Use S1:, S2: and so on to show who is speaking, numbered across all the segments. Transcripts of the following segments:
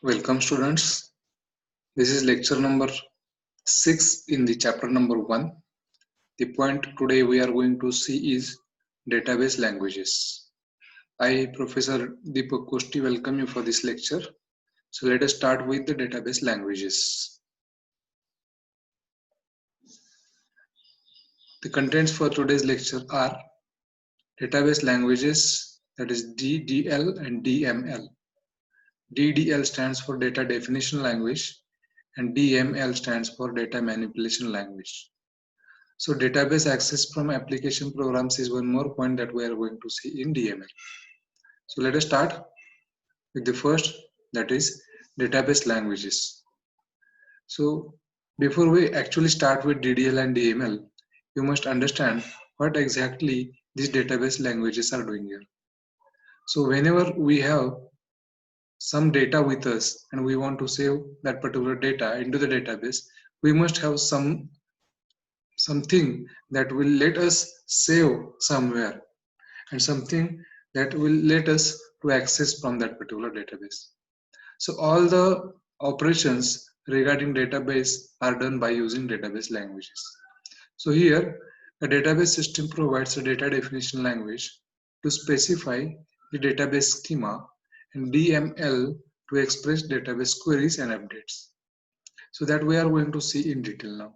S1: Welcome students. This is lecture number 6 in the chapter number 1. The point today we are going to see is database languages. I, Professor Deepak Kosti, welcome you for this lecture. So let us start with the database languages. The contents for today's lecture are database languages, that is DDL and DML. DDL stands for data definition language and DML stands for data manipulation language. So database access from application programs is one more point that we are going to see in DML. So let us start with the first, that is database languages. So before we actually start with DDL and DML, you must understand what exactly these database languages are doing here. So whenever we have some data with us and we want to save that particular data into the database, we must have something that will let us save somewhere and something that will let us to access from that particular database. So all the operations regarding database are done by using database languages. So here a database system provides a data definition language to specify the database schema and DML to express database queries and updates. So that we are going to see in detail now.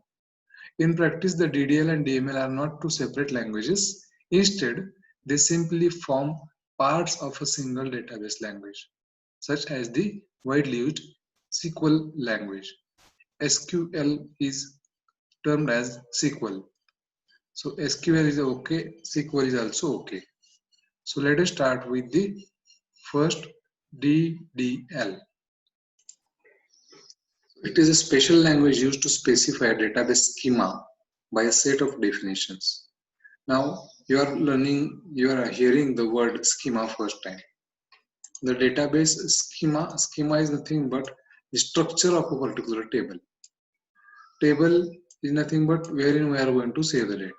S1: In practice, the DDL and DML are not two separate languages. Instead, they simply form parts of a single database language, such as the widely used SQL language. SQL is termed as SQL. So SQL is okay, SQL is also okay. So let us start with the first DDL. It is a special language used to specify a database schema by a set of definitions. Now you are hearing the word schema first time. The database schema is nothing but the structure of a particular table. Table is nothing but wherein we are going to save the data.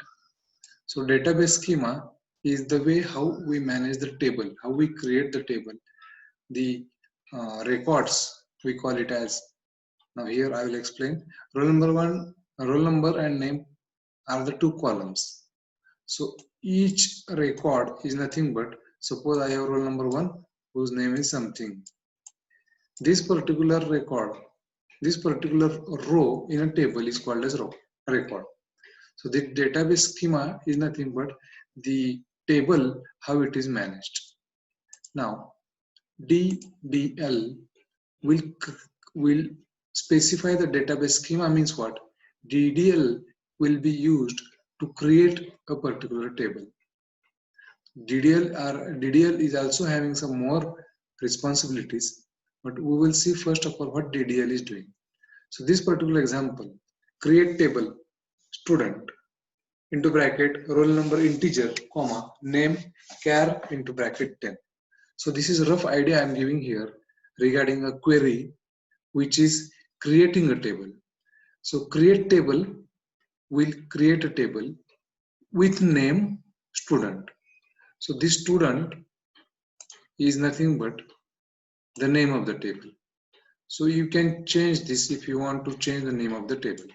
S1: So database schema is the way how we manage the table, how we create the table. The records, we call it as, now here I will explain. Roll number and name are the two columns. So each record is nothing but, suppose I have roll number 1 whose name is something. This particular record, this particular row in a table is called as row record. So the database schema is nothing but the table how it is managed. Now DDL will specify the database schema means what? DDL will be used to create a particular table. DDL is also having some more responsibilities, but we will see first of all what DDL is doing. So this particular example, create table student into bracket roll number integer comma name char into bracket 10. So this is a rough idea I am giving here regarding a query which is creating a table. So create table will create a table with name student. So this student is nothing but the name of the table. So you can change this if you want to change the name of the table.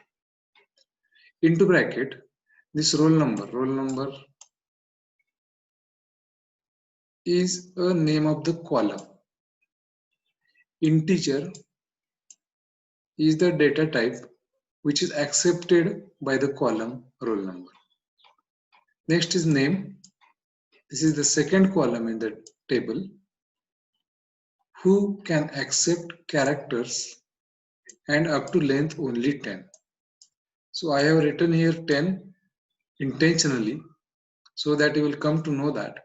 S1: Into bracket, this roll number is a name of the column. Integer is the data type which is accepted by the column roll number. Next is name. This is the second column in the table. Who can accept characters and up to length only 10. So I have written here 10 intentionally so that you will come to know that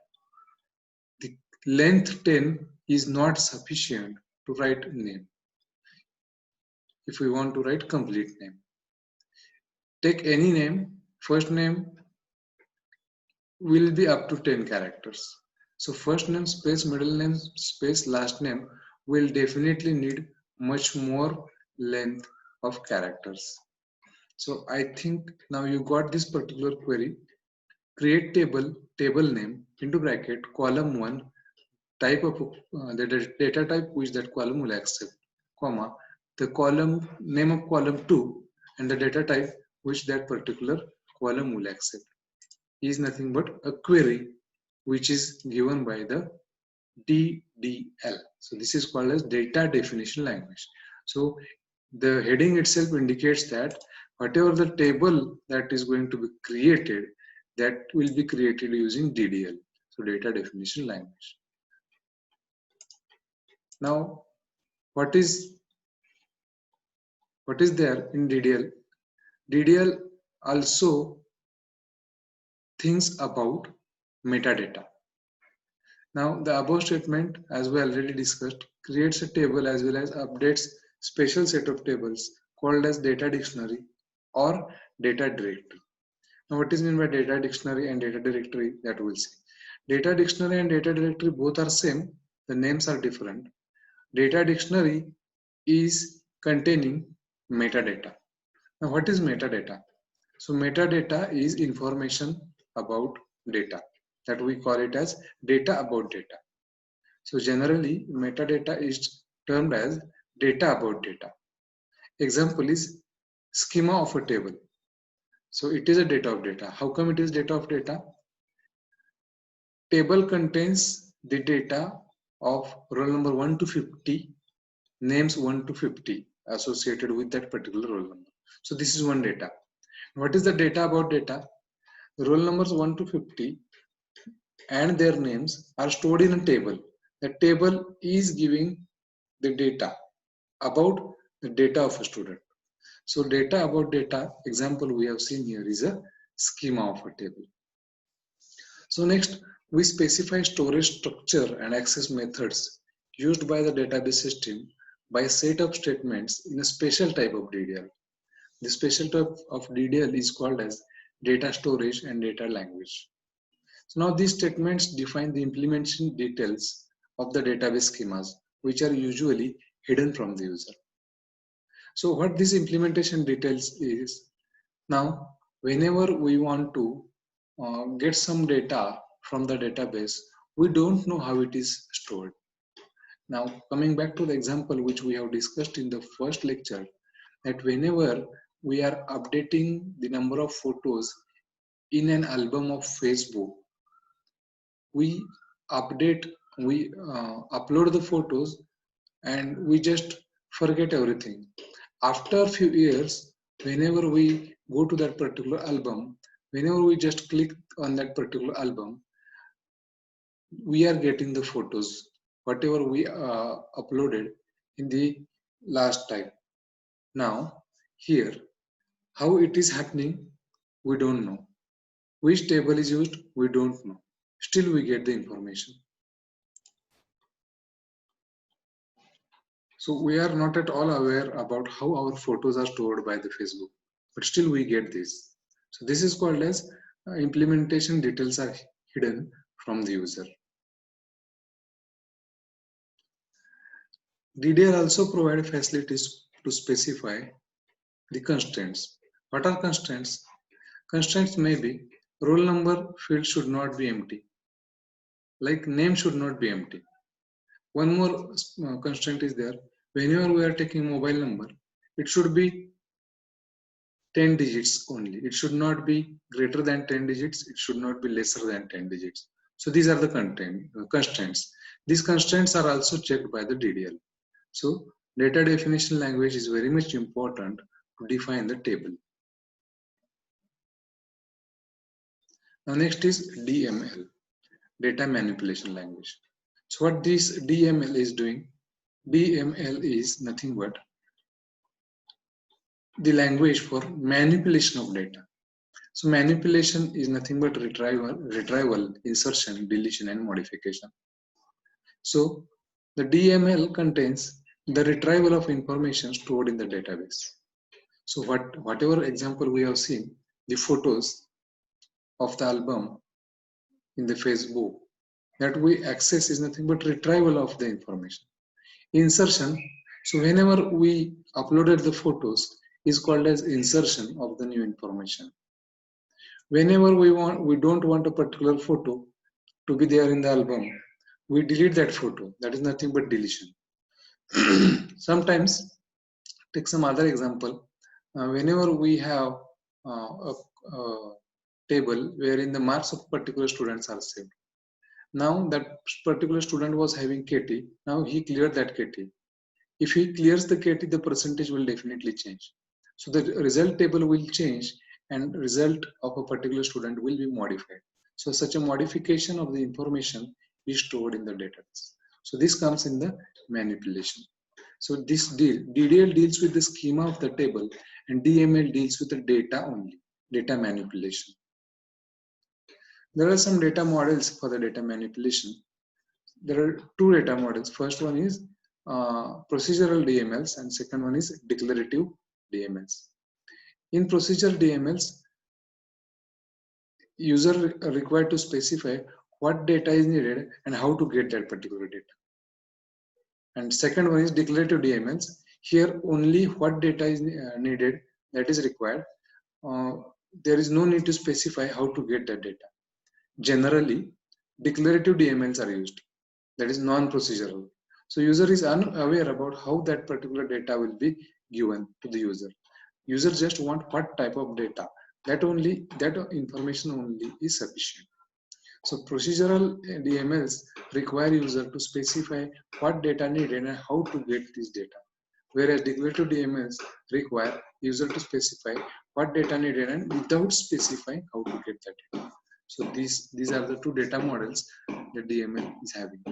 S1: the length 10 is not sufficient to write name. If we want to write complete name, take any name, first name will be up to 10 characters. So first name space, middle name space, last name will definitely need much more length of characters. So I think now you got this particular query. Create table name into bracket column 1 type of the data type which that column will accept. comma, the column name of column 2 and the data type which that particular column will accept is nothing but a query which is given by the DDL. So this is called as data definition language. So the heading itself indicates that whatever the table that is going to be created, that will be created using DDL. So data definition language. Now, what is there in DDL? DDL also thinks about metadata. Now, the above statement, as we already discussed, creates a table as well as updates special set of tables called as data dictionary or data directory. Now, what is meant by data dictionary and data directory? That we'll see. Data dictionary and data directory both are same. The names are different. Data dictionary is containing metadata. Now, what is metadata? So, metadata is information about data, that we call it as data about data. So generally, metadata is termed as data about data. Example is schema of a table. So it is a data of data. How come it is data of data? Table contains the data of roll number 1 to 50, names 1 to 50 associated with that particular roll number. So this is one data. What is the data about data? The roll numbers 1 to 50 and their names are stored in a table. The table is giving the data about the data of a student. So data about data example we have seen here is a schema of a table. So next we specify storage structure and access methods used by the database system by a set of statements in a special type of DDL. The special type of DDL is called as data storage and data language. So now these statements define the implementation details of the database schemas, which are usually hidden from the user. So what this implementation details is, now whenever we want to get some data from the database, we don't know how it is stored. Now coming back to the example which we have discussed in the first lecture, that whenever we are updating the number of photos in an album of Facebook, we update, we upload the photos and we just forget everything. After a few years, whenever we go to that particular album, whenever we just click on that particular album, we are getting the photos, whatever we uploaded in the last time. Now, here, how it is happening, we don't know. Which table is used, we don't know. Still, we get the information. So we are not at all aware about how our photos are stored by the Facebook, but still we get this. So this is called as implementation details are hidden from the user. DDL also provide facilities to specify the constraints. What are constraints? Constraints may be roll number field should not be empty, like name should not be empty. One more constraint is there. Whenever we are taking mobile number, it should be 10 digits only. It should not be greater than 10 digits. It should not be lesser than 10 digits. So these are the constraints. These constraints are also checked by the DDL. So data definition language is very much important to define the table. Now next is DML, data manipulation language. So what this DML is doing? DML is nothing but the language for manipulation of data. So manipulation is nothing but retrieval, insertion, deletion, and modification. So the DML contains the retrieval of information stored in the database. So whatever example we have seen, the photos of the album in the Facebook, that we access is nothing but retrieval of the information. Insertion, so whenever we uploaded the photos, is called as insertion of the new information. Whenever we don't want a particular photo to be there in the album, we delete that photo. That is nothing but deletion. Sometimes, take some other example. Whenever we have a table wherein the marks of particular students are saved. Now that particular student was having KT. Now he cleared that KT. If he clears the KT, the percentage will definitely change. So the result table will change and result of a particular student will be modified. So such a modification of the information is stored in the database. So this comes in the manipulation. So this DDL deals with the schema of the table and DML deals with the data only, data manipulation. There are some data models for the data manipulation. There are two data models. First one is procedural DMLs and second one is declarative DMLs. In procedural DMLs, user required to specify what data is needed and how to get that particular data. And second one is declarative DMLs. Here only what data is needed, that is required. There is no need to specify how to get that data. Generally, declarative DMLs are used. That is non-procedural. So user is unaware about how that particular data will be given to the user. User just want what type of data. That information only is sufficient. So procedural DMLs require user to specify what data needed and how to get this data. Whereas declarative DMLs require user to specify what data needed and without specifying how to get that data. So these are the two data models that DML is having.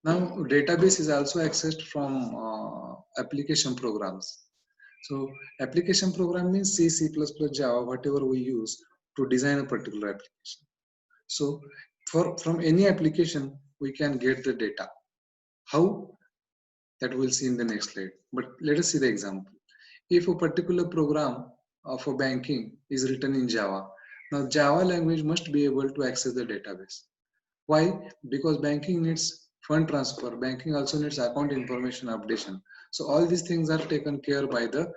S1: Now database is also accessed from application programs. So application program means C, C++, Java, whatever we use to design a particular application. So from any application, we can get the data. How? That we'll see in the next slide. But let us see the example. If a particular program for banking is written in Java, now Java language must be able to access the database. Why? Because banking needs fund transfer. Banking also needs account information updation. So all these things are taken care by the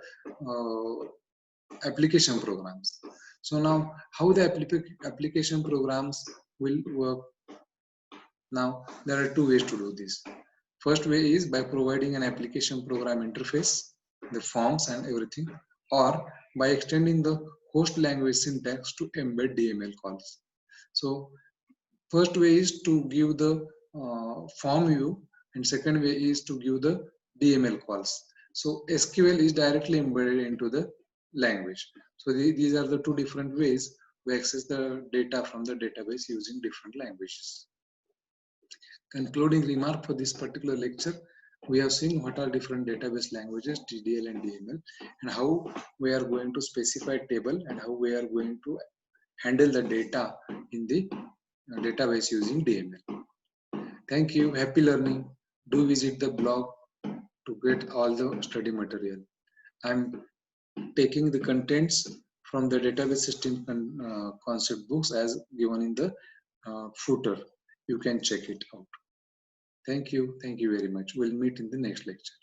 S1: application programs. So now how the application programs will work? Now there are two ways to do this. First way is by providing an application program interface, the forms and everything, or by extending the host language syntax to embed DML calls. So first way is to give the form view and second way is to give the DML calls. So SQL is directly embedded into the language. So these are the two different ways we access the data from the database using different languages. Concluding remark for this particular lecture, we have seen what are different database languages, DDL and DML, and how we are going to specify table and how we are going to handle the data in the database using DML. Thank you. Happy learning. Do visit the blog to get all the study material. I'm taking the contents from the database system concept books as given in the footer. You can check it out. Thank you. Thank you very much. We'll meet in the next lecture.